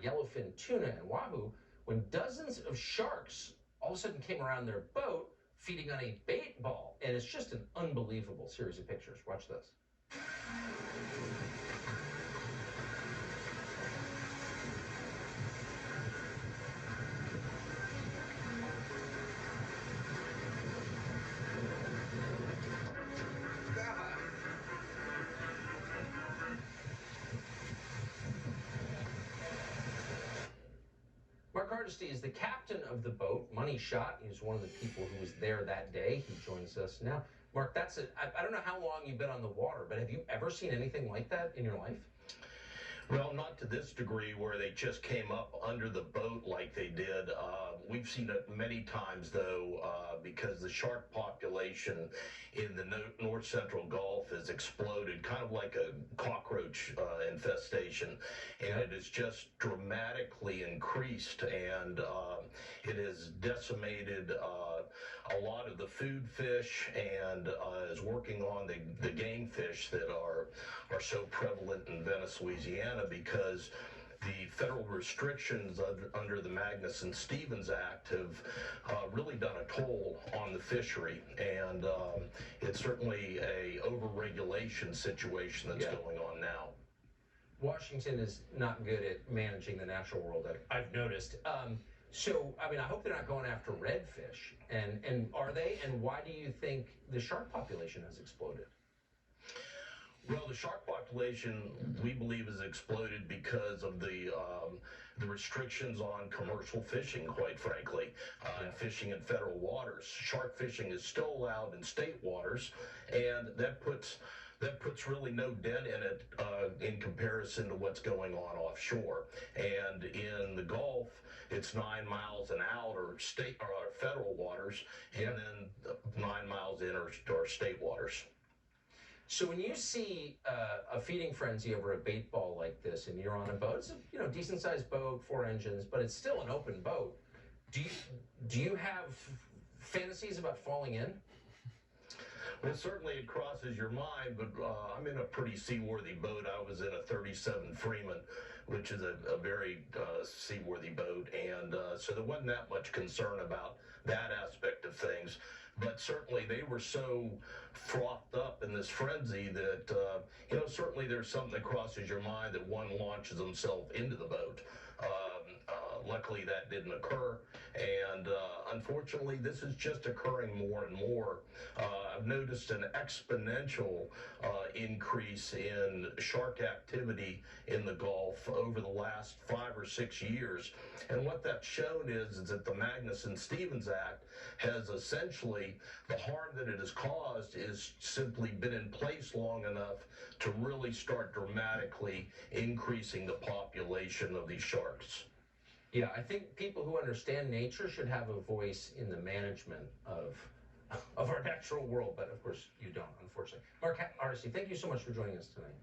yellowfin tuna and wahoo when dozens of sharks all of a sudden came around their boat feeding on a bait ball. And it's just an unbelievable series of pictures. Watch this. Mark Hardesty is the captain of the boat, Money Shot. He's one of the people who was there that day. He joins us now. Mark, I don't know how long you've been on the water, but have you ever seen anything like that in your life? Well, not to this degree where they just came up under the boat like they did. We've seen it many times, though, because the shark population in the north central Gulf has exploded, kind of like a cockroach infestation, and it has just dramatically increased, and it has decimated a lot of the food fish, and is working on the game fish that are so prevalent in Venice, Louisiana, because the federal restrictions under the Magnuson-Stevens Act have really done a toll on the fishery, and it's certainly a overregulation situation that's going on now. Washington is not good at managing the natural world, I've noticed. So, I mean, I hope they're not going after redfish. And are they? And why do you think the shark population has exploded? Well, the shark population, we believe, has exploded because of the restrictions on commercial fishing, quite frankly, and fishing in federal waters. Shark fishing is still allowed in state waters, and that puts really no dent in it in comparison to what's going on offshore. And in the Gulf, it's 9 miles and out or state or federal waters, and then 9 miles in or state waters. So when you see a feeding frenzy over a bait ball like this, and you're on a boat, it's a decent sized boat, 4 engines, but it's still an open boat. Do you have fantasies about falling in? Well, certainly it crosses your mind, but I'm in a pretty seaworthy boat. I was in a 37 Freeman, which is a very seaworthy boat, and so there wasn't that much concern about that aspect of things. But certainly they were so frothed up in this frenzy that, certainly there's something that crosses your mind that one launches himself into the boat. Luckily that didn't occur, and unfortunately this is just occurring more and more. I've noticed an exponential increase in shark activity in the Gulf over the last 5 or 6 years, and what that's shown is that the Magnuson-Stevens Act has essentially, the harm that it has caused is simply been in place long enough to really start dramatically increasing the population of these sharks. Yeah, I think people who understand nature should have a voice in the management of our natural world, but of course you don't, unfortunately. Mark Hardesty, thank you so much for joining us tonight.